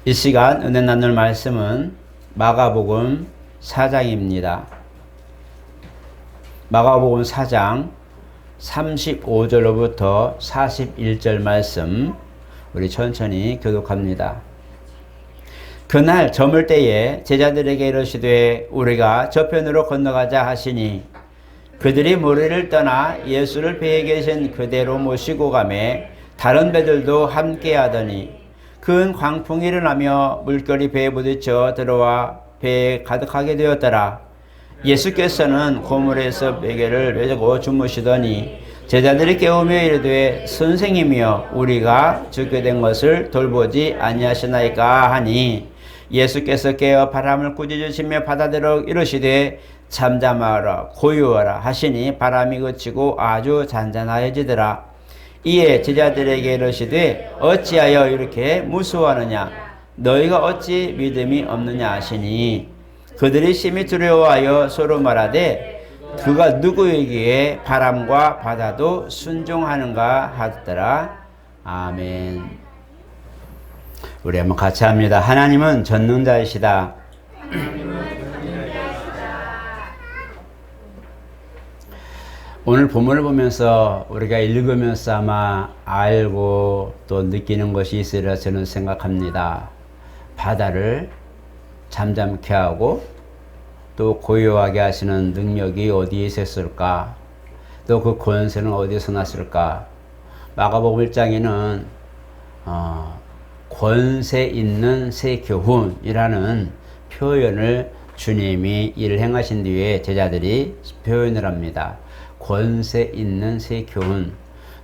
이 시간 은혜 나눌 말씀은 마가복음 4장입니다. 마가복음 4장 35절로부터 41절 말씀 우리 천천히 교독합니다. 그날 저물 때에 제자들에게 이르시되 우리가 저편으로 건너가자 하시니 그들이 모래를 떠나 예수를 배에 계신 그대로 모시고 가매 다른 배들도 함께 하더니 큰 광풍이 일어나며 물결이 배에 부딪혀 들어와 배에 가득하게 되었더라. 예수께서는 고물에서 베개를 메고 주무시더니 제자들이 깨우며 이르되 선생님이여 우리가 죽게 된 것을 돌보지 아니하시나이까 하니 예수께서 깨어 바람을 꾸짖으시며 바다대로 이르시되 잠잠하라 고요하라 하시니 바람이 그치고 아주 잔잔하여지더라. 이에 제자들에게 이르시되 어찌하여 이렇게 무서워하느냐 너희가 어찌 믿음이 없느냐 하시니 그들이 심히 두려워하여 서로 말하되 그가 누구이기에 바람과 바다도 순종하는가 하더라. 아멘. 우리 한번 같이 합니다. 하나님은 전능자이시다. 오늘 본문을 보면서 우리가 읽으면서 아마 알고 또 느끼는 것이 있으리라 저는 생각합니다. 바다를 잠잠케 하고 또 고요하게 하시는 능력이 어디에 있었을까? 또 그 권세는 어디서 났을까? 마가복음 1장에는 권세 있는 새 교훈이라는 표현을 주님이 일을 행하신 뒤에 제자들이 표현을 합니다. 권세 있는 새 교훈.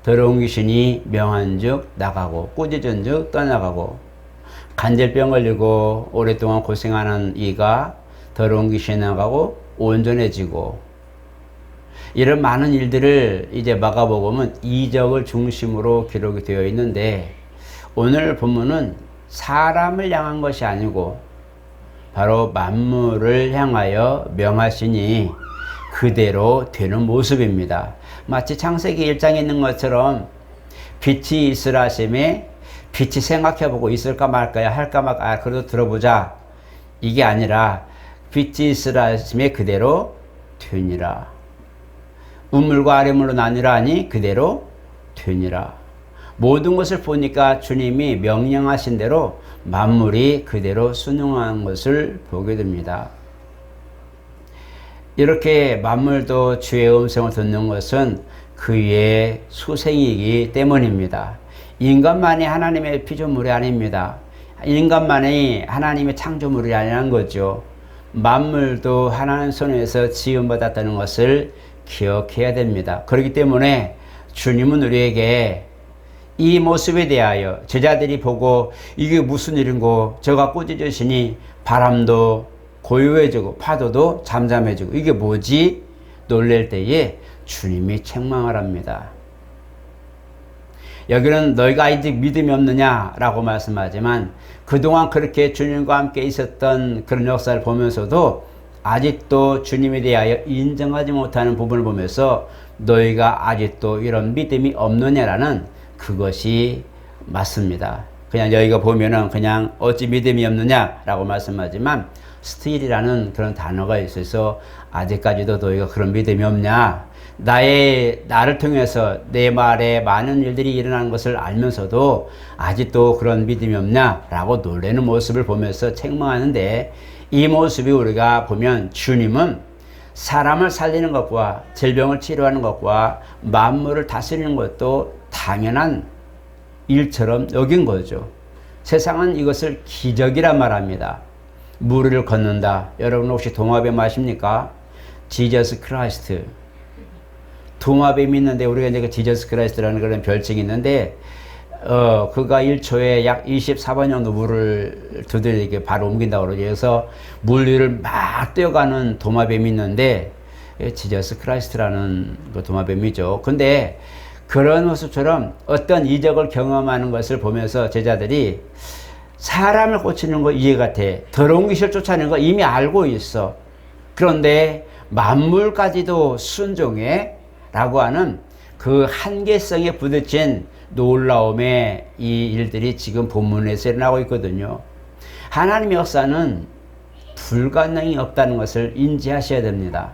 더러운 귀신이 명한즉 나가고 꾸짖은즉 떠나가고 간질병 걸리고 오랫동안 고생하는 이가 더러운 귀신이 나가고 온전해지고 이런 많은 일들을 이제 마가복음은 이적을 중심으로 기록이 되어 있는데 오늘 본문은 사람을 향한 것이 아니고 바로 만물을 향하여 명하시니 그대로 되는 모습입니다. 마치 창세기 1장에 있는 것처럼 빛이 있으라 하심에 빛이 생각해보고 있을까 말까야 할까 말까 그래도 들어보자 이게 아니라 빛이 있으라 하심에 그대로 되니라. 우물과 아래물로 나뉘라 하니 그대로 되니라. 모든 것을 보니까 주님이 명령하신 대로 만물이 그대로 순응하는 것을 보게 됩니다. 이렇게 만물도 주의 음성을 듣는 것은 그의 수생이기 때문입니다. 인간만이 하나님의 피조물이 아닙니다. 인간만이 하나님의 창조물이 아니라는 거죠. 만물도 하나님 손에서 지음받았다는 것을 기억해야 됩니다. 그렇기 때문에 주님은 우리에게 이 모습에 대하여 제자들이 보고 이게 무슨 일인고 저가 꾸짖으시니 바람도 고요해지고 파도도 잠잠해지고 이게 뭐지? 놀랄 때에 주님이 책망하랍니다. 여기는 너희가 아직 믿음이 없느냐라고 말씀하지만 그동안 그렇게 주님과 함께 있었던 그런 역사를 보면서도 아직도 주님에 대하여 인정하지 못하는 부분을 보면서 너희가 아직도 이런 믿음이 없느냐라는 그것이 맞습니다. 그냥 여기가 보면은 그냥 어찌 믿음이 없느냐라고 말씀하지만 스틸이라는 그런 단어가 있어서 아직까지도 너희가 그런 믿음이 없냐? 나를 통해서 내 말에 많은 일들이 일어나는 것을 알면서도 아직도 그런 믿음이 없냐? 라고 놀라는 모습을 보면서 책망하는데 이 모습이 우리가 보면 주님은 사람을 살리는 것과 질병을 치료하는 것과 만물을 다스리는 것도 당연한 일처럼 여긴 거죠. 세상은 이것을 기적이라 말합니다. 물을 걷는다. 여러분 혹시 도마뱀 아십니까? 지저스 크라이스트. 도마뱀이 있는데 우리가 이제 그 지저스 크라이스트라는 그런 별칭이 있는데 그가 1초에 약 24번 정도 물을 두들기게 바로 옮긴다고 그러죠. 그래서 물 위를 막 뛰어가는 도마뱀이 있는데 지저스 크라이스트라는 그 도마뱀이죠. 근데 그런 모습처럼 어떤 이적을 경험하는 것을 보면서 제자들이 사람을 고치는 거 이해가 돼. 더러운 귀신을 쫓아내는 거 이미 알고 있어. 그런데 만물까지도 순종해 라고 하는 그 한계성에 부딪힌 놀라움의 이 일들이 지금 본문에서 일어나고 있거든요. 하나님의 역사는 불가능이 없다는 것을 인지하셔야 됩니다.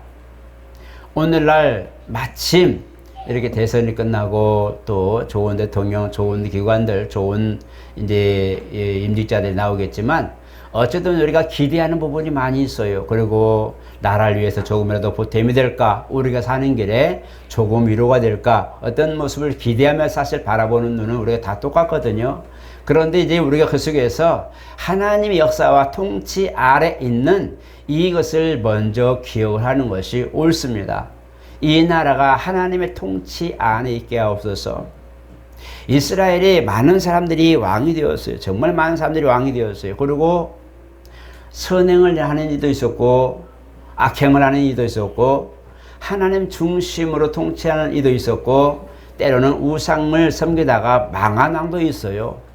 오늘날 마침 이렇게 대선이 끝나고 또 좋은 대통령, 좋은 기관들, 좋은 이제 임직자들이 나오겠지만 어쨌든 우리가 기대하는 부분이 많이 있어요. 그리고 나라를 위해서 조금이라도 보탬이 될까? 우리가 사는 길에 조금 위로가 될까? 어떤 모습을 기대하며 사실 바라보는 눈은 우리가 다 똑같거든요. 그런데 이제 우리가 그 속에서 하나님의 역사와 통치 아래 있는 이것을 먼저 기억을 하는 것이 옳습니다. 이 나라가 하나님의 통치 안에 있게 하옵소서. 이스라엘에 많은 사람들이 왕이 되었어요. 정말 많은 사람들이 왕이 되었어요. 그리고 선행을 하는 이도 있었고 악행을 하는 이도 있었고 하나님 중심으로 통치하는 이도 있었고 때로는 우상을 섬기다가 망한 왕도 있어요.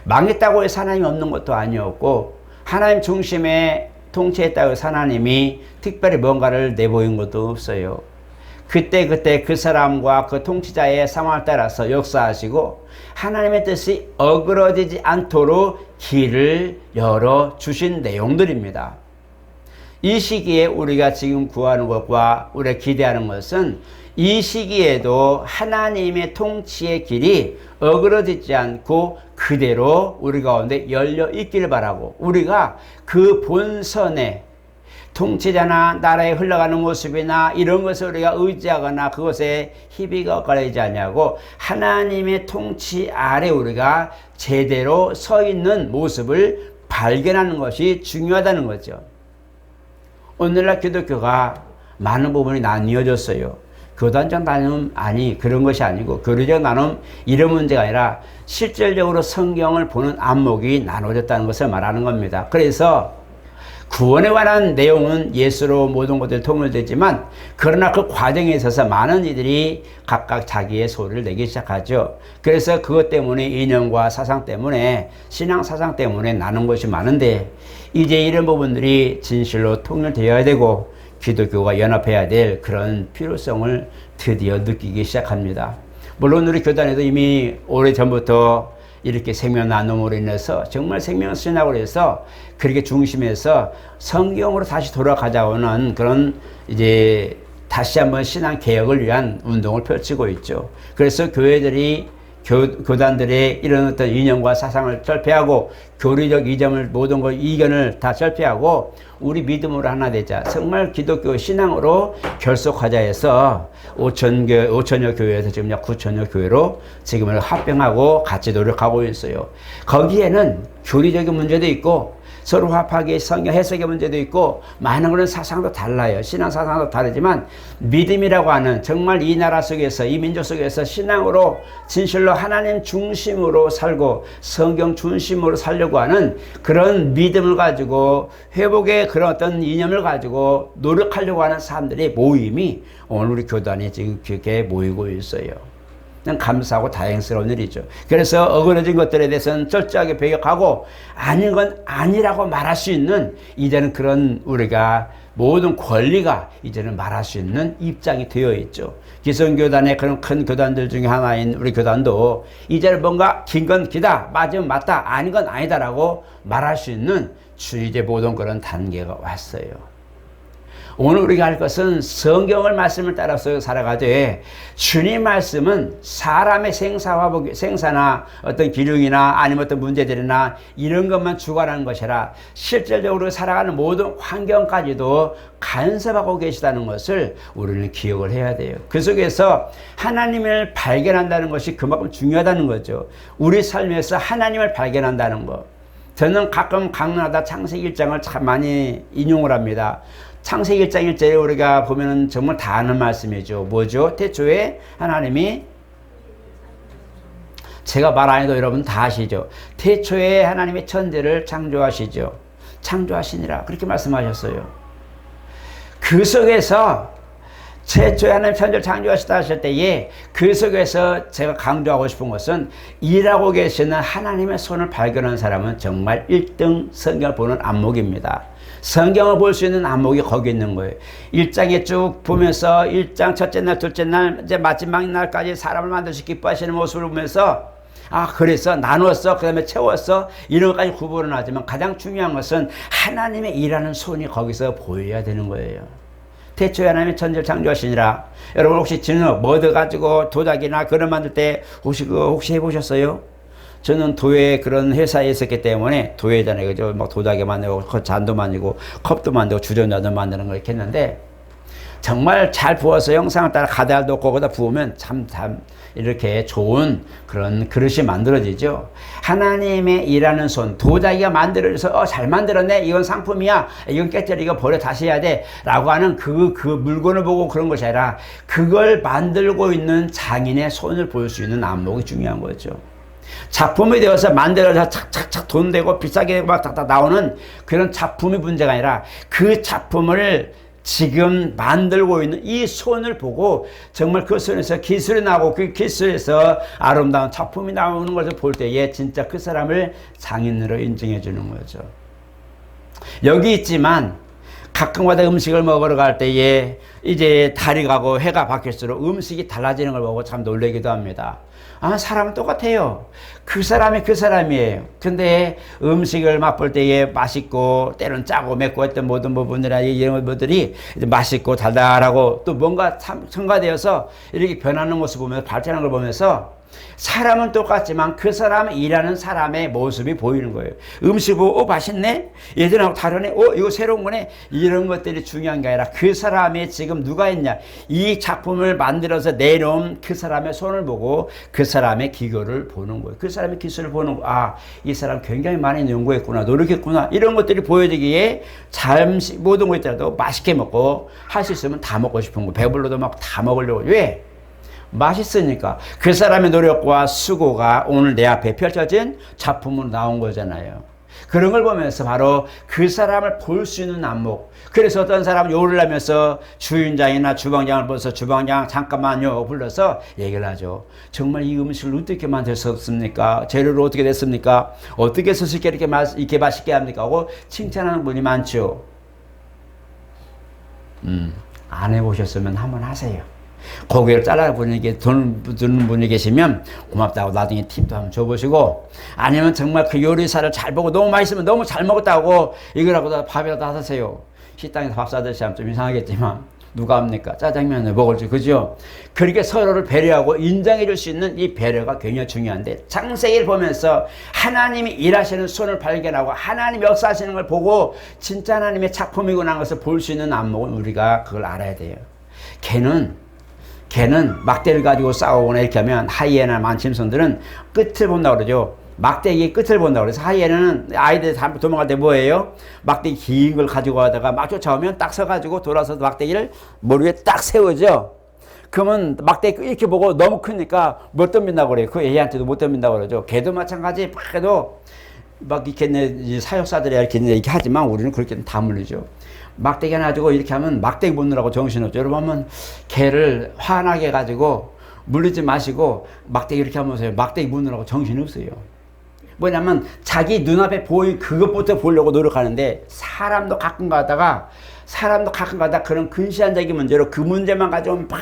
망했다고 해서 하나님이 없는 것도 아니었고 하나님 중심에 통치했다고 해서 하나님이 특별히 뭔가를 내보인 것도 없어요. 그때 그 사람과 그 통치자의 상황을 따라서 역사하시고 하나님의 뜻이 어그러지지 않도록 길을 열어주신 내용들입니다. 이 시기에 우리가 지금 구하는 것과 우리가 기대하는 것은 이 시기에도 하나님의 통치의 길이 어그러지지 않고 그대로 우리 가운데 열려 있기를 바라고 우리가 그 본선에 통치자나 나라에 흘러가는 모습이나 이런 것을 우리가 의지하거나 그것에 희비가 엇갈리지 않냐고 하나님의 통치 아래 우리가 제대로 서 있는 모습을 발견하는 것이 중요하다는 거죠. 오늘날 기독교가 많은 부분이 나뉘어졌어요. 교단적 나눔 그런 것이 아니고 교리적 나눔 이런 문제가 아니라 실질적으로 성경을 보는 안목이 나눠졌다는 것을 말하는 겁니다. 그래서 구원에 관한 내용은 예수로 모든 것들이 통일되지만 그러나 그 과정에 있어서 많은 이들이 각각 자기의 소리를 내기 시작하죠. 그래서 그것 때문에 이념과 사상 때문에 신앙 사상 때문에 나눈 것이 많은데 이제 이런 부분들이 진실로 통일되어야 되고 기독교가 연합해야 될 그런 필요성을 드디어 느끼기 시작합니다. 물론 우리 교단에도 이미 오래전부터 이렇게 생명 나눔으로 인해서 정말 생명신학으로 해서 그렇게 중심에서 성경으로 다시 돌아가자고는 그런 이제 다시 한번 신앙 개혁을 위한 운동을 펼치고 있죠. 그래서 교회들이 교단들의 이런 어떤 이념과 사상을 절폐하고 교리적 이점을 모든 것 이견을 다 절폐하고 우리 믿음으로 하나 되자. 정말 기독교 신앙으로 결속하자 해서 5천여 교회에서 지금 약 9천여 교회로 지금은 합병하고 같이 노력하고 있어요. 거기에는 교리적인 문제도 있고 서로 화합하게 성경 해석의 문제도 있고 많은 그런 사상도 달라요. 신앙 사상도 다르지만 믿음이라고 하는 정말 이 나라 속에서 이 민족 속에서 신앙으로 진실로 하나님 중심으로 살고 성경 중심으로 살려고 하는 그런 믿음을 가지고 회복의 그런 어떤 이념을 가지고 노력하려고 하는 사람들의 모임이 오늘 우리 교단이 지금 그렇게 모이고 있어요. 감사하고 다행스러운 일이죠. 그래서 어그러진 것들에 대해서는 철저하게 배격하고 아닌 건 아니라고 말할 수 있는 이제는 그런 우리가 모든 권리가 이제는 말할 수 있는 입장이 되어 있죠. 기성교단의 그런 큰 교단들 중에 하나인 우리 교단도 이제는 뭔가 긴 건 기다, 맞으면 맞다, 아닌 건 아니다라고 말할 수 있는 이제 모든 그런 단계가 왔어요. 오늘 우리가 할 것은 성경을 말씀을 따라서 살아가되 주님 말씀은 사람의 생사나 어떤 기능이나 아니면 어떤 문제들이나 이런 것만 주관하는 것이라 실질적으로 살아가는 모든 환경까지도 간섭하고 계시다는 것을 우리는 기억을 해야 돼요. 그 속에서 하나님을 발견한다는 것이 그만큼 중요하다는 거죠. 우리 삶에서 하나님을 발견한다는 것. 저는 가끔 강론하다 창세기 1장을 참 많이 인용을 합니다. 창세기 1장 1절에 우리가 보면은 정말 다 아는 말씀이죠. 뭐죠? 태초에 하나님이 제가 말 안 해도 여러분 다 아시죠. 태초에 하나님이 천지를 창조하시죠. 창조하시니라 그렇게 말씀하셨어요. 그 속에서 최초에 하나님 천지를 창조하시다 하실 때에 그 속에서 제가 강조하고 싶은 것은 일하고 계시는 하나님의 손을 발견한 사람은 정말 1등 성경을 보는 안목입니다. 성경을 볼 수 있는 안목이 거기 있는 거예요. 1장에 쭉 보면서 1장 첫째 날, 둘째 날, 이제 마지막 날까지 사람을 만드시 기뻐하시는 모습을 보면서 그래서 나눴어, 그 다음에 채웠어, 이런 것까지 구분은 하지만 가장 중요한 것은 하나님의 일하는 손이 거기서 보여야 되는 거예요. 태초에 하나님이 천지를 창조하시니라. 여러분 혹시 진흙 얻어가지고 도자기나 그런 만들 때 혹시 해보셨어요? 저는 도예 그런 회사에 있었기 때문에 도예잖아요. 그죠? 막 도자기 만들고 잔도 만들고 컵도 만들고 주전자도 만드는 걸 이렇게 했는데 정말 잘 부어서 형상을 따라 가닥도 거기다 부으면 참 이렇게 좋은 그런 그릇이 만들어지죠. 하나님의 일하는 손, 도자기가 만들어져서 잘 만들었네, 이건 상품이야, 이건 깨뜨려, 이거 버려, 다시 해야 돼 라고 하는 그 물건을 보고 그런 것이 아니라 그걸 만들고 있는 장인의 손을 볼 수 있는 안목이 중요한 거죠. 작품이 되어서 만들어서 착착착 돈 되고 비싸게 막 다 나오는 그런 작품이 문제가 아니라 그 작품을 지금 만들고 있는 이 손을 보고 정말 그 손에서 기술이 나고 그 기술에서 아름다운 작품이 나오는 것을 볼 때에 진짜 그 사람을 장인으로 인정해 주는 거죠. 여기 있지만 가끔가다 음식을 먹으러 갈 때에 이제 달이 가고 해가 바뀔수록 음식이 달라지는 걸 보고 참 놀라기도 합니다. 사람은 똑같아요. 그 사람이 그 사람이에요. 근데 음식을 맛볼 때에 맛있고 때론 짜고 맵고 했던 모든 부분이나 이런 것들이 맛있고 달달하고 또 뭔가 첨가되어서 이렇게 변하는 모습을 보면서 발전하는 걸 보면서 사람은 똑같지만 그 사람 일하는 사람의 모습이 보이는 거예요. 음식 보고 맛있네? 예전하고 다르네? 이거 새로운 거네? 이런 것들이 중요한 게 아니라 그 사람이 지금 누가 했냐, 이 작품을 만들어서 내놓은 그 사람의 손을 보고 그 사람의 기교를 보는 거예요. 그 사람의 기술을 보는 거, 이 사람 굉장히 많이 연구했구나, 노력했구나, 이런 것들이 보여지기에 잠시 모든 거 있더라도 맛있게 먹고 할 수 있으면 다 먹고 싶은 거, 배불러도 막 다 먹으려고. 왜? 맛있으니까. 그 사람의 노력과 수고가 오늘 내 앞에 펼쳐진 작품으로 나온 거잖아요. 그런 걸 보면서 바로 그 사람을 볼 수 있는 안목. 그래서 어떤 사람은 요리를 하면서 주인장이나 주방장을 불러서 주방장 잠깐만요 불러서 얘기를 하죠. 정말 이 음식을 어떻게 만드셨습니까? 재료를 어떻게 됐습니까? 어떻게 해서 이렇게 맛있게 합니까? 하고 칭찬하는 분이 많죠. 안 해보셨으면 한번 하세요. 고기를 잘라보니 돈 드는 분이 계시면 고맙다고 나중에 팁도 한번 줘보시고, 아니면 정말 그 요리사를 잘 보고 너무 맛있으면 너무 잘 먹었다고 이거라고 밥이라도 하세요. 식당에서 밥 사드시 하면 좀 이상하겠지만 누가 합니까? 짜장면을 먹을지, 그죠? 그렇게 서로를 배려하고 인정해 줄 수 있는 이 배려가 굉장히 중요한데, 창세기를 보면서 하나님이 일하시는 손을 발견하고 하나님 역사하시는 걸 보고 진짜 하나님의 작품이구나 하는 것을 볼 수 있는 안목은 우리가 그걸 알아야 돼요. 걔는 막대를 가지고 싸우거나 이렇게 하면 하이에나 만침손들은 끝을 본다고 그러죠. 막대기의 끝을 본다고 그래서 하이에나는 아이들이 도망갈 때 뭐예요? 막대기 긴 걸 가지고 가다가 막 쫓아오면 딱 서가지고 돌아서서 막대기를 머리 위에 딱 세우죠. 그러면 막대기 이렇게 보고 너무 크니까 못 덤빈다고 그래요. 그 애한테도 못 덤빈다고 그러죠. 걔도 마찬가지. 걔도 막 이렇게 사육사들이 이렇게 하지만 우리는 그렇게 다 물리죠. 막대기 하나 가지고 이렇게 하면 막대기 못 넣으라고 정신없죠. 여러분 한번 개를 화나게 해가지고 물리지 마시고 막대기 이렇게 하면 보세요. 막대기 못 넣으라고 정신없어요. 뭐냐면 자기 눈앞에 보인 그것부터 보려고 노력하는데, 사람도 가끔 가다가 그런 근시안적인 문제로 그 문제만 가지고 막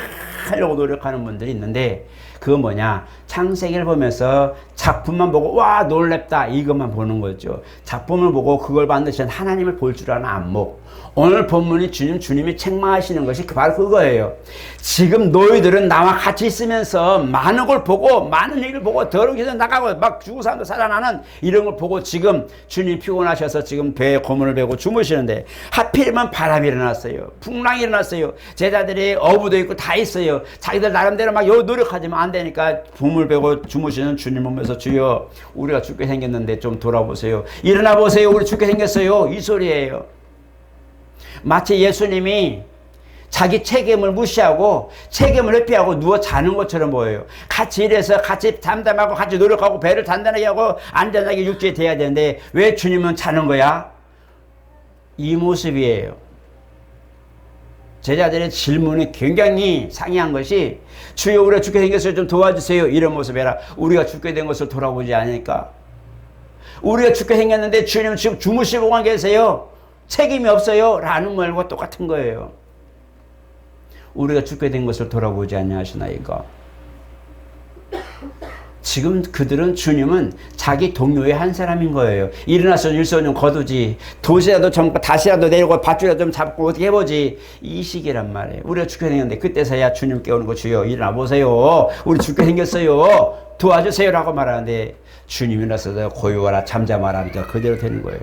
하려고 노력하는 분들이 있는데, 그건 뭐냐, 창세기를 보면서 작품만 보고 와 놀랍다 이것만 보는 거죠. 작품을 보고 그걸 만드신 하나님을 볼 줄 아는 안목. 오늘 본문이 주님이 책망하시는 것이 바로 그거예요. 지금 너희들은 나와 같이 있으면서 많은 걸 보고, 많은 얘기를 보고, 더럽게서 나가고 막 죽은 사람도 살아나는 이런 걸 보고 지금 주님 피곤하셔서 지금 배에 고문을 베고 주무시는데, 하필이면 바람이 일어났어요. 풍랑이 일어났어요. 제자들이 어부도 있고 다 있어요. 자기들 나름대로 막 노력하지만 안 되니까 고문을 베고 주무시는 주님 보면서, 주여 우리가 죽게 생겼는데 좀 돌아보세요. 일어나 보세요. 우리 죽게 생겼어요. 이 소리예요. 마치 예수님이 자기 책임을 무시하고 책임을 회피하고 누워 자는 것처럼 보여요. 같이 일해서 같이 담담하고 같이 노력하고 배를 단단하게 하고 안전하게 육지에 대야 되는데 왜 주님은 자는 거야? 이 모습이에요. 제자들의 질문이 굉장히 상이한 것이, 주여 우리가 죽게 생겼어요, 좀 도와주세요, 이런 모습이라 우리가 죽게 된 것을 돌아보지 않으니까. 우리가 죽게 생겼는데 주님 지금 주무시고만 계세요, 책임이 없어요 라는 말과 똑같은 거예요. 우리가 죽게 된 것을 돌아보지 않냐 하시나이까. 지금 그들은 주님은 자기 동료의 한 사람인 거예요. 일어나서 일손 좀 거두지. 도시라도 좀 다시라도 내리고 밧줄이라도 좀 잡고 어떻게 해보지. 이 시기란 말이에요. 우리가 죽게 생겼는데 그때서야 주님 깨우는 거 주여 일어나 보세요. 우리 죽게 생겼어요. 도와주세요 라고 말하는데 주님이 일어나서 고요하라 잠잠하라 하니까 그대로 되는 거예요.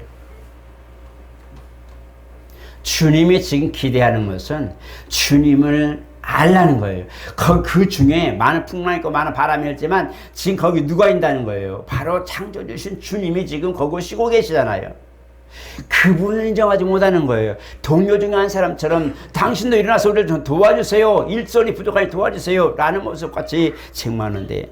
주님이 지금 기대하는 것은 주님을 알라는 거예요. 그 중에 많은 풍랑이 있고 많은 바람이 있지만 지금 거기 누가 있다는 거예요. 바로 창조주신 주님이 지금 거기 쉬고 계시잖아요. 그분을 인정하지 못하는 거예요. 동료 중에 한 사람처럼 당신도 일어나서 우리를 좀 도와주세요. 일손이 부족하니 도와주세요. 라는 모습같이 책망하는데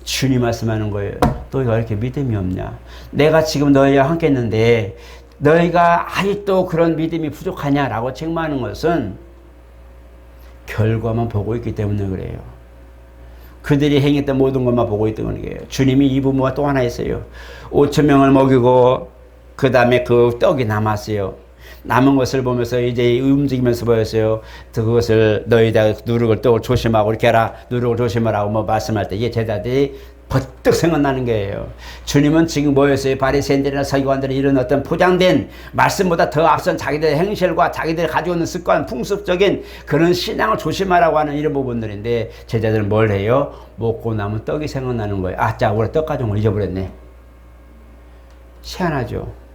주님 말씀하는 거예요. 너희가 이렇게 믿음이 없냐. 내가 지금 너희와 함께 했는데 너희가 아직도 그런 믿음이 부족하냐라고 책망하는 것은 결과만 보고 있기 때문에 그래요. 그들이 행했던 모든 것만 보고 있던 거예요. 주님이 이 부모가 또 하나 있어요. 5,000명을 먹이고 그 다음에 그 떡이 남았어요. 남은 것을 보면서 이제 움직이면서 보였어요. 그것을 너희다 누룩을 떡을 조심하고 이렇게 해라. 누룩을 조심하라고 뭐 말씀할 때 이게 제자들이 버뜩 생각나는 거예요. 주님은 지금 뭐였어요? 바리새인들이나 서기관들이 이런 어떤 포장된 말씀보다 더 앞선 자기들의 행실과 자기들이 가지고 있는 습관, 풍습적인 그런 신앙을 조심하라고 하는 이런 부분들인데 제자들은 뭘 해요? 먹고 남은 떡이 생각나는 거예요. 아, 자, 우리 떡 가져온 걸 잊어버렸네. 희한하죠.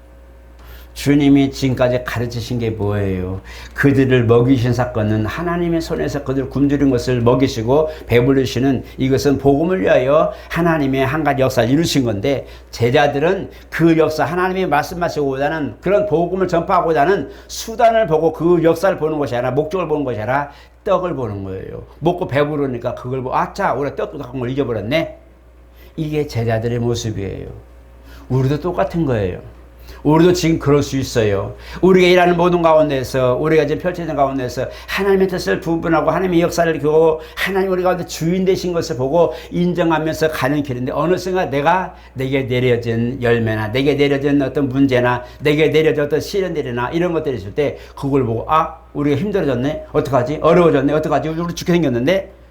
주님이 지금까지 가르치신 게 뭐예요? 그들을 먹이신 사건은 하나님의 손에서 그들을 굶주린 것을 먹이시고 배부르시는 이것은 복음을 위하여 하나님의 한 가지 역사를 이루신 건데 제자들은 그 역사 하나님의 말씀하시고자는 그런 복음을 전파하고자 하는 수단을 보고 그 역사를 보는 것이 아니라 목적을 보는 것이 아니라 떡을 보는 거예요. 먹고 배부르니까 그걸 보고 아차 우리가 떡도 갖고 걸 잊어버렸네. 이게 제자들의 모습이에요. 우리도 똑같은 거예요. 우리도 지금 그럴 수 있어요. 우리가 일하는 모든 가운데서 우리가 지금 펼쳐진 가운데서 하나님의 뜻을 부분하고 하나님의 역사를 보고 하나님 우리 가운데 주인 되신 것을 보고 인정하면서 가는 길인데 어느 순간 내게 내려진 열매나 내게 내려진 어떤 문제나 내게 내려진 어떤 시련들이나 이런 것들이 있을 때 그걸 보고 아 우리가 힘들어졌네 어떡하지 어려워졌네 어떡하지 우리 죽게 생겼는데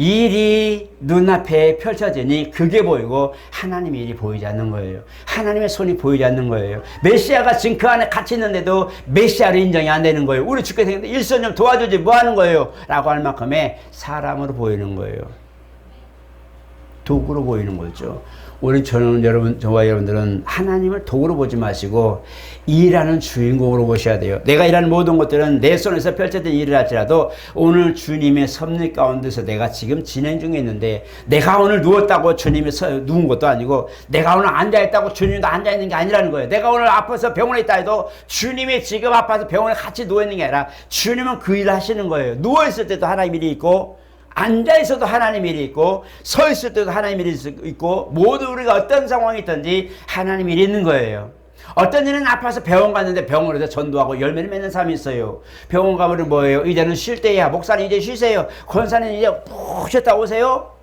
일이 눈앞에 펼쳐지니 그게 보이고 하나님의 일이 보이지 않는 거예요. 하나님의 손이 보이지 않는 거예요. 메시아가 지금 그 안에 같이 있는데도 메시아로 인정이 안 되는 거예요. 우리 죽게 생겼는데 일손 좀 도와주지 뭐 하는 거예요? 라고 할 만큼의 사람으로 보이는 거예요. 도구로 보이는 거죠. 저와 여러분들은 하나님을 도구로 보지 마시고 일하는 주인공으로 보셔야 돼요. 내가 일하는 모든 것들은 내 손에서 펼쳐진 일을 할지라도 오늘 주님의 섭리 가운데서 내가 지금 진행 중에 있는데 내가 오늘 누웠다고 주님이 누운 것도 아니고 내가 오늘 앉아있다고 주님도 앉아있는 게 아니라는 거예요. 내가 오늘 아파서 병원에 있다 해도 주님이 지금 아파서 병원에 같이 누워있는 게 아니라 주님은 그 일을 하시는 거예요. 누워있을 때도 하나님 일이 있고 앉아있어도 하나님 일이 있고 서있을 때도 하나님 일이 있고 모두 우리가 어떤 상황이 있든지 하나님 일이 있는 거예요. 어떤 일은 아파서 병원 갔는데 병원에서 전도하고 열매를 맺는 사람이 있어요. 병원 가면 뭐예요? 이제는 쉴 때야. 목사님 이제 쉬세요. 권사님 이제 푹 쉬었다 오세요.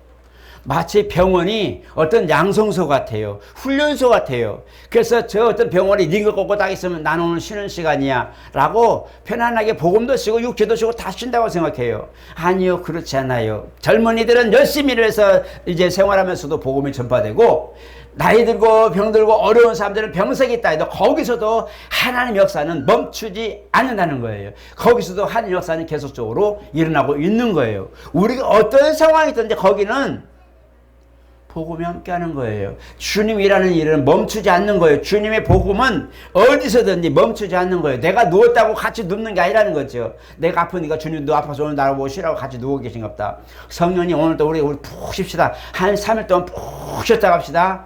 마치 병원이 어떤 양성소 같아요. 훈련소 같아요. 그래서 저 어떤 병원이 링거 꽂고 딱 있으면 나는 오늘 쉬는 시간이야 라고 편안하게 복음도 쉬고 육체도 쉬고 다 쉰다고 생각해요. 아니요, 그렇지 않아요. 젊은이들은 열심히 일해서 이제 생활하면서도 복음이 전파되고 나이 들고 병들고 어려운 사람들은 병석이 있다 해도 거기서도 하나님 역사는 멈추지 않는다는 거예요. 거기서도 하나님 역사는 계속적으로 일어나고 있는 거예요. 우리가 어떤 상황이 있든지 거기는 복음이 함께하는 거예요. 주님이라는 일은 멈추지 않는 거예요. 주님의 복음은 어디서든지 멈추지 않는 거예요. 내가 누웠다고 같이 눕는 게 아니라는 거죠. 내가 아프니까 주님도 아파서 오늘 나를 모시라고 같이 누워 계신갑다. 성령님 오늘도 우리 푹 쉽시다. 한 3일 동안 푹 쉬었다 갑시다.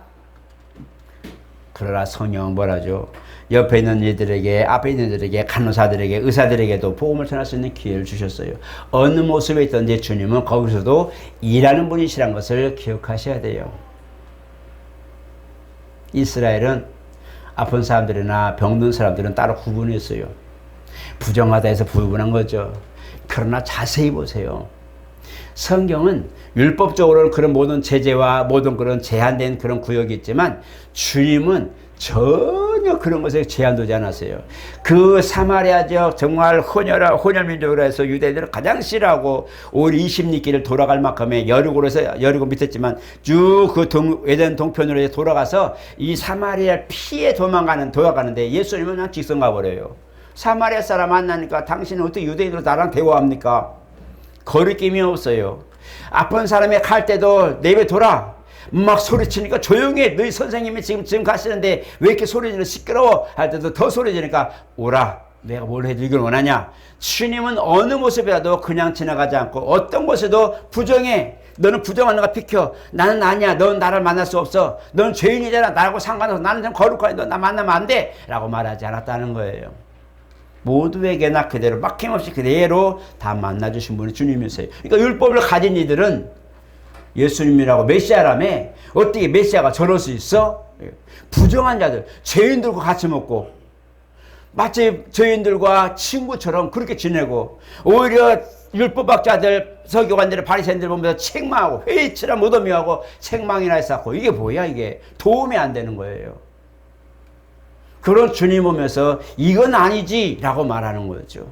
그러나 성령은 뭐라죠? 옆에 있는 이들에게 앞에 있는 이들에게 간호사들에게 의사들에게도 복음을 전할 수 있는 기회를 주셨어요. 어느 모습에 있든지 주님은 거기서도 일하는 분이시란 것을 기억하셔야 돼요. 이스라엘은 아픈 사람들이나 병든 사람들은 따로 구분했어요. 부정하다 해서 구분한 거죠. 그러나 자세히 보세요. 성경은 율법적으로는 그런 모든 제재와 모든 그런 제한된 그런 구역이 있지만 주님은 전혀 그런 것에 제한되지 않았어요. 그 사마리아 지역 정말 혼혈민족으로 해서 유대인들은 가장 싫어하고 올 20리길을 돌아갈 만큼의 여리고 밑했지만 쭉 그 에덴 동편으로 돌아가서 이 사마리아를 피해 돌아가는데 예수님은 그냥 직선 가버려요. 사마리아 사람 만나니까 당신은 어떻게 유대인으로 나랑 대화합니까? 거리낌이 없어요. 아픈 사람이 갈 때도 내버려둬라. 막 소리치니까 조용히 해. 너희 선생님이 지금 가시는데 왜 이렇게 소리지르 시끄러워 할 때도 더 소리지니까 오라. 내가 뭘 해주길 원하냐. 주님은 어느 모습이라도 그냥 지나가지 않고 어떤 곳에도 부정해. 너는 부정하는 거 비켜. 나는 아니야. 넌 나를 만날 수 없어. 넌 죄인이잖아. 나하고 상관없어. 나는 좀 거룩하니 너 나 만나면 안 돼 라고 말하지 않았다는 거예요. 모두에게나 그대로 막힘없이 그대로 다 만나주신 분이 주님이세요. 그러니까 율법을 가진 이들은 예수님이라고 메시아라며 어떻게 메시아가 저럴 수 있어? 부정한 자들, 죄인들과 같이 먹고 마치 죄인들과 친구처럼 그렇게 지내고 오히려 율법학자들, 서기관들, 바리새인들 보면서 책망하고 회의치라 무덤이하고 책망이나 쌓고 이게 뭐야 이게 도움이 안 되는 거예요. 그런 주님 오면서 이건 아니지 라고 말하는 거죠.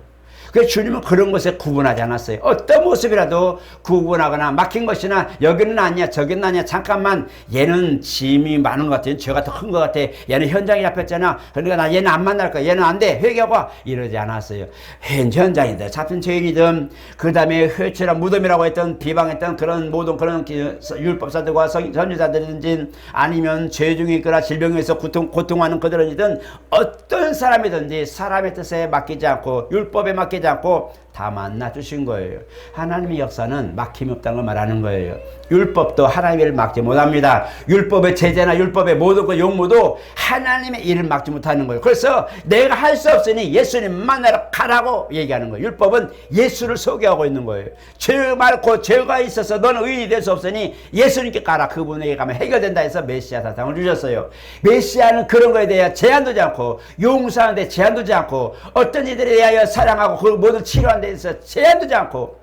그래서 주님은 그런 것에 구분하지 않았어요. 어떤 모습이라도 구분하거나 막힌 것이나 여기는 아니야 저기는 아니야 잠깐만 얘는 짐이 많은 것 같아 죄가 더 큰 것 같아 얘는 현장에 잡혔잖아 그러니까 나 얘는 안 만날 거야 얘는 안 돼 회개하고 와 이러지 않았어요. 현장이든 잡힌 죄인이든 그 다음에 회초라 무덤이라고 했던 비방했던 그런 모든 그런 율법사들과 선지자들이든지 아니면 죄 중에 있거나 질병에서 고통하는 그들이든 어떤 사람이든지 사람의 뜻에 맡기지 않고 율법에 맡기지 않고 다 만나주신 거예요. 하나님의 역사는 막힘이 없다는 걸 말하는 거예요. 율법도 하나님의 막지 못합니다. 율법의 제재나 율법의 모든 그 용무도 하나님의 일을 막지 못하는 거예요. 그래서 내가 할 수 없으니 예수님 만나러 가라고 얘기하는 거예요. 율법은 예수를 소개하고 있는 거예요. 죄 많고 죄가 있어서 너는 의인이 될 수 없으니 예수님께 가라. 그분에게 가면 해결된다 해서 메시아 사상을 주셨어요. 메시아는 그런 거에 대해 제한되지 않고 용서하는 데 제한되지 않고 어떤 이들에 대하여 사랑하고 그 모든 치료하는 데 있어서 제한되지 않고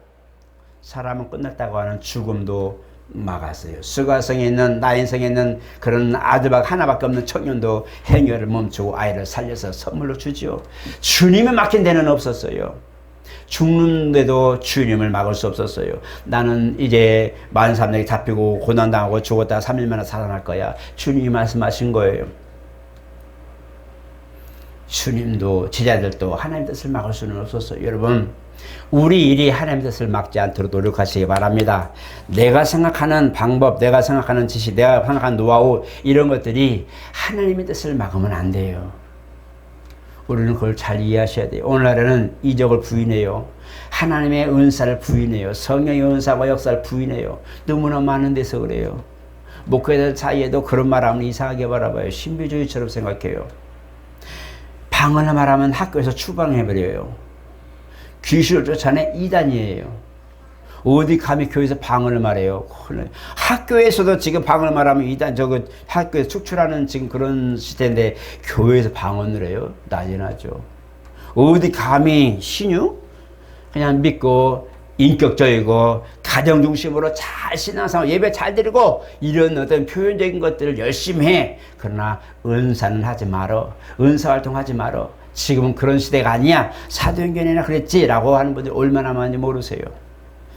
사람은 끝났다고 하는 죽음도 막았어요. 수가성에 있는 나인성에 있는 그런 아들밖에 하나밖에 없는 청년도 행여를 멈추고 아이를 살려서 선물로 주죠. 주님이 막힌 데는 없었어요. 죽는데도 주님을 막을 수 없었어요. 나는 이제 43년에 잡히고 고난당하고 죽었다가 3일 만에 살아날 거야. 주님이 말씀하신 거예요. 주님도 제자들도 하나님 뜻을 막을 수는 없었어요. 여러분 우리 일이 하나님 뜻을 막지 않도록 노력하시기 바랍니다. 내가 생각하는 방법, 내가 생각하는 지식, 내가 생각하는 노하우 이런 것들이 하나님의 뜻을 막으면 안 돼요. 우리는 그걸 잘 이해하셔야 돼요. 오늘날에는 이적을 부인해요. 하나님의 은사를 부인해요. 성령의 은사와 역사를 부인해요. 너무나 많은 데서 그래요. 목회자들 사이에도 그런 말하면 이상하게 바라봐요. 신비주의처럼 생각해요. 방언을 말하면 학교에서 추방해버려요. 귀신을 쫓아내 이단이에요. 어디 감히 교회에서 방언을 말해요. 학교에서도 지금 방언을 말하면 이단 학교에서 축출하는 지금 그런 시대인데 교회에서 방언을 해요. 난리 나죠. 어디 감히 신유? 그냥 믿고 인격적이고 가정 중심으로 잘 신앙생활 예배 잘 드리고 이런 어떤 표현적인 것들을 열심히 해. 그러나 은사는 하지 말어. 은사활동 하지 말어. 지금은 그런 시대가 아니야. 사도행전이나 그랬지 라고 하는 분들이 얼마나 많이 모르세요.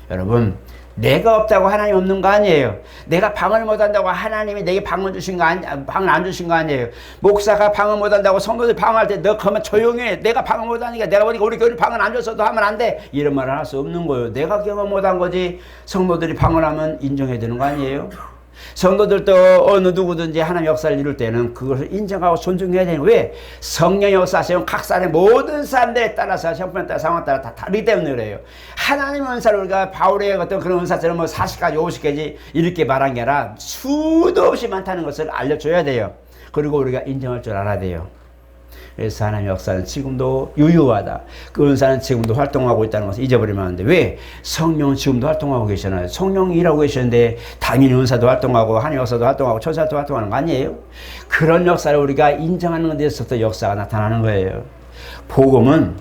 여러분 내가 없다고 하나님 없는 거 아니에요. 내가 방언을 못한다고 하나님이 내게 방언 주신 거 방언 안 주신 거 아니에요. 목사가 방언 못한다고 성도들 방언할 때 너 그러면 조용히 해. 내가 방언 못하니까 내가 보니까 우리 교회 방언 안 줬어도 하면 안 돼. 이런 말을 할 수 없는 거예요. 내가 경험 못한 거지. 성도들이 방언하면 인정해야 되는 거 아니에요. 성도들도 어느 누구든지 하나님 역사를 이룰 때는 그것을 인정하고 존중해야 되는 왜? 성령의 역사시면 각 사람의 모든 사람들에 따라서 형편에 따라 상황에 따라 다 다르기 때문에 그래요. 하나님의 은사를 우리가 바울의 어떤 그런 은사처럼 뭐 40가지 50가지 이렇게 말한 게 아니라 수도 없이 많다는 것을 알려줘야 돼요. 그리고 우리가 인정할 줄 알아야 돼요. 그래서 하나님의 역사는 지금도 유효하다. 그 은사는 지금도 활동하고 있다는 것을 잊어버리면 안 돼. 왜? 성령은 지금도 활동하고 계시잖아요. 성령이 일하고 계시는데 당연히 은사도 활동하고 하나님의 역사도 활동하고 천사도 활동하는 거 아니에요? 그런 역사를 우리가 인정하는 것에서부터 역사가 나타나는 거예요. 복음은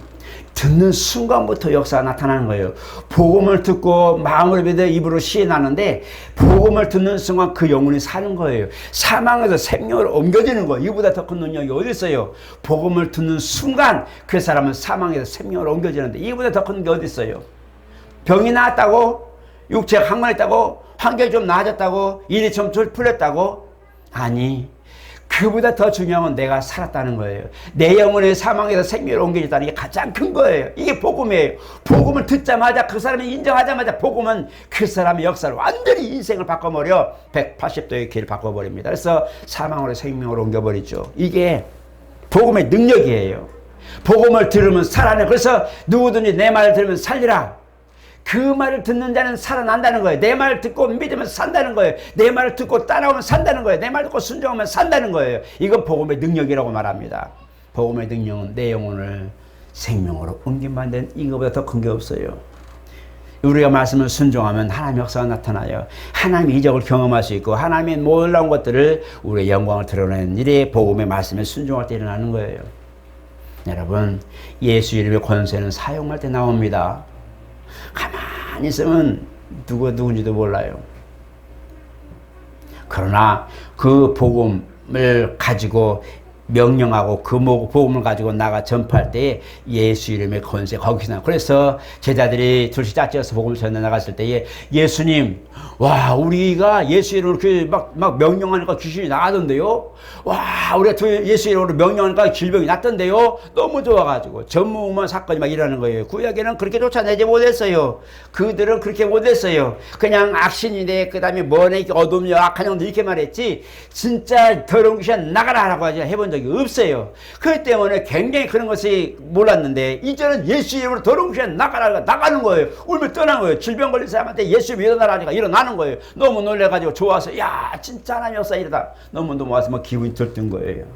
듣는 순간부터 역사가 나타나는 거예요. 복음을 듣고 마음을 믿어 입으로 시인하는데 복음을 듣는 순간 그 영혼이 사는 거예요. 사망에서 생명으로 옮겨지는 거예요. 이보다 더 큰 능력이 어디 있어요? 복음을 듣는 순간 그 사람은 사망에서 생명으로 옮겨지는데 이보다 더 큰 게 어디 있어요? 병이 나았다고? 육체가 항만했다고? 환경이 좀 나아졌다고? 일이 좀 풀렸다고? 아니, 그보다 더 중요한 건 내가 살았다는 거예요. 내 영혼의 사망에서 생명으로 옮겨졌다는 게 가장 큰 거예요. 이게 복음이에요. 복음을 듣자마자 그 사람이 인정하자마자 복음은 그 사람의 역사를 완전히 인생을 바꿔버려 180도의 길을 바꿔버립니다. 그래서 사망으로 생명으로 옮겨버리죠. 이게 복음의 능력이에요. 복음을 들으면 살아내. 그래서 누구든지 내 말을 들으면 살리라. 그 말을 듣는 자는 살아난다는 거예요. 내 말을 듣고 믿으면 산다는 거예요. 내 말을 듣고 따라오면 산다는 거예요. 내 말 듣고 순종하면 산다는 거예요. 이건 복음의 능력이라고 말합니다. 복음의 능력은 내 영혼을 생명으로 옮김받는 이거보다 더 큰 게 없어요. 우리가 말씀을 순종하면 하나님의 역사가 나타나요. 하나님의 이적을 경험할 수 있고 하나님의 놀라운 것들을 우리의 영광을 드러내는 일이 복음의 말씀에 순종할 때 일어나는 거예요. 여러분, 예수 이름의 권세는 사용할 때 나옵니다. 가만히 있으면 누군지도 몰라요. 그러나 그 복음을 가지고 명령하고 그 복음을 가지고 나가 전파할 때 예수 이름의 권세 거기서 나. 그래서 제자들이 둘씩 짝지어서 복음을 전해 나갔을 때에 예수님, 와, 우리가 예수 이름으로 막 명령하니까 귀신이 나가던데요. 와, 우리가 예수 이름으로 명령하니까 질병이 낫던데요. 너무 좋아가지고 전무후무한 사건이 막 일어나는 거예요. 구약에는 그렇게 쫓아내지 못했어요. 그들은 그렇게 못했어요. 그냥 악신이네, 그 다음에 뭐네, 어둠이야, 악한 형들 이렇게 말했지 진짜 더러운 귀신 나가라라고 하지 해본 적이 없어요. 그렇기 때문에 굉장히 그런 것이 몰랐는데 이제는 예수 이름으로 더러운 귀신 나가는 거예요. 울며 떠난 거예요. 질병 걸린 사람한테 예수 이름 일어나라니까 일어나는 거예요. 너무 놀래가지고 좋아서 야 진짜 하나님 역사 이러다 너무 와서 막 기분이 들뜬 거예요.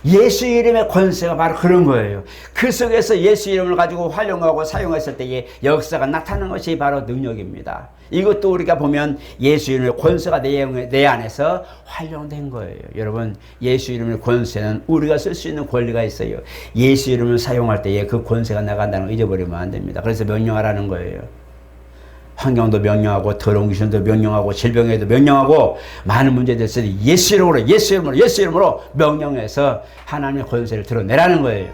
예수 이름의 권세가 바로 그런 거예요. 그 속에서 예수 이름을 가지고 활용하고 사용했을 때의 역사가 나타나는 것이 바로 능력입니다. 이것도 우리가 보면 예수 이름의 권세가 내 안에서 활용된 거예요. 여러분, 예수 이름의 권세는 우리가 쓸 수 있는 권리가 있어요. 예수 이름을 사용할 때에 그 권세가 나간다는 걸 잊어버리면 안 됩니다. 그래서 명령하라는 거예요. 환경도 명령하고 더러운 귀신도 명령하고 질병에도 명령하고 많은 문제들 있을 때 예수 이름으로 명령해서 하나님의 권세를 드러내라는 거예요.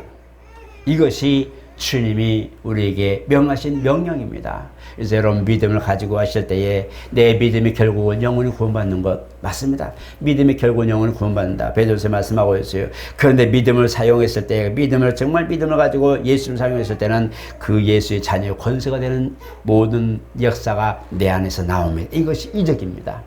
이것이 주님이 우리에게 명하신 명령입니다. 그래서 여러분 믿음을 가지고 하실 때에 내 믿음이 결국은 영혼이 구원받는 것 맞습니다. 믿음이 결국은 영혼이 구원받는다. 베드로서 말씀하고 있어요. 그런데 믿음을 사용했을 때 정말 믿음을 가지고 예수를 사용했을 때는 그 예수의 자녀의 권세가 되는 모든 역사가 내 안에서 나옵니다. 이것이 이적입니다.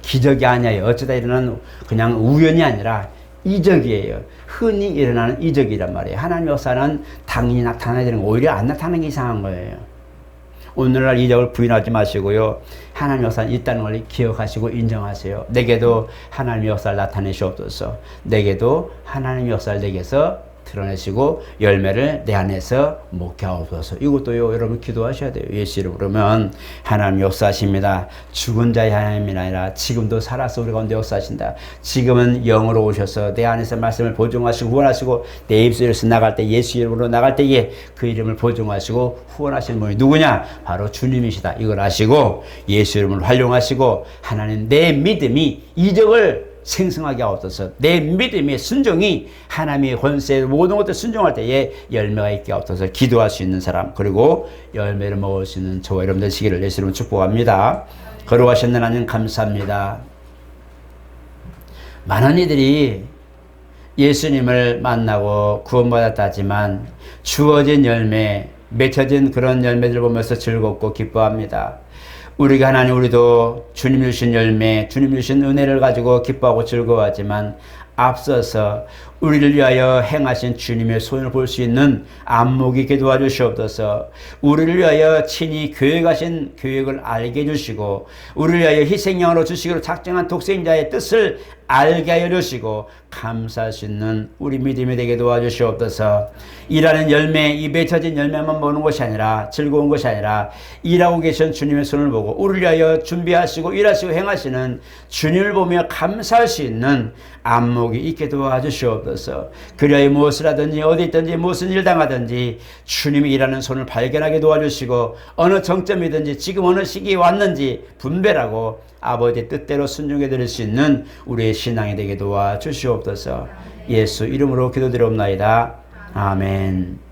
기적이 아니에요. 어쩌다 일어나는 그냥 우연이 아니라 이적이에요. 흔히 일어나는 이적이란 말이에요. 하나님의 역사는 당연히 나타나야 되는 거, 오히려 안 나타나는 게 이상한 거예요. 오늘날 이적을 부인하지 마시고요. 하나님의 역사는 있다는 걸 기억하시고 인정하세요. 내게도 하나님의 역사를 나타내시옵소서. 내게도 하나님의 역사를 내게서 드러내시고 열매를 내 안에서 목회하옵소서. 이것도요, 여러분 기도하셔야 돼요. 예수 이름으로. 그러면 하나님 역사하십니다. 죽은 자의 하나님이 아니라 지금도 살아서 우리 가운데 역사하신다. 지금은 영으로 오셔서 내 안에서 말씀을 보증하시고 후원하시고 내 입술에서 나갈 때 예수 이름으로 나갈 때에 그 이름을 보증하시고 후원하시는 분이 누구냐? 바로 주님이시다. 이걸 아시고 예수 이름을 활용하시고 하나님 내 믿음이 이적을 생성하게 하옵소서. 내 믿음의 순종이 하나님의 권세의 모든 것들 순종할 때에 열매가 있게 하옵소서. 기도할 수 있는 사람, 그리고 열매를 먹을 수 있는 저와 여러분 되시기를 예수 이름으로 축복합니다. 거룩하신 하나님 감사합니다. 많은 이들이 예수님을 만나고 구원받았다지만 주어진 열매, 맺혀진 그런 열매들을 보면서 즐겁고 기뻐합니다. 우리가 하나님, 우리도 주님 주신 열매, 주님 주신 은혜를 가지고 기뻐하고 즐거워하지만 앞서서 우리를 위하여 행하신 주님의 손을 볼 수 있는 안목이 있게 도와주시옵소서. 우리를 위하여 친히 계획하신 계획을 알게 해주시고 우리를 위하여 희생양으로 주시기로 작정한 독생자의 뜻을 알게 하여 주시고 감사할 수 있는 우리 믿음이 되게 도와주시옵소서. 일하는 열매, 이 맺혀진 열매만 보는 것이 아니라, 즐거운 것이 아니라 일하고 계신 주님의 손을 보고 우리를 위하여 준비하시고 일하시고 행하시는 주님을 보며 감사할 수 있는 안목이 있게 도와주시옵소서. 주시옵소서. 그리하여 무엇을 하든지 어디 있든지 무슨 일 당하든지 주님이 일하는 손을 발견하게 도와주시고 어느 정점이든지 지금 어느 시기에 왔는지 분별하고 아버지 뜻대로 순종해 드릴 수 있는 우리의 신앙이 되게 도와주시옵소서. 예수 이름으로 기도드리옵나이다. 아멘.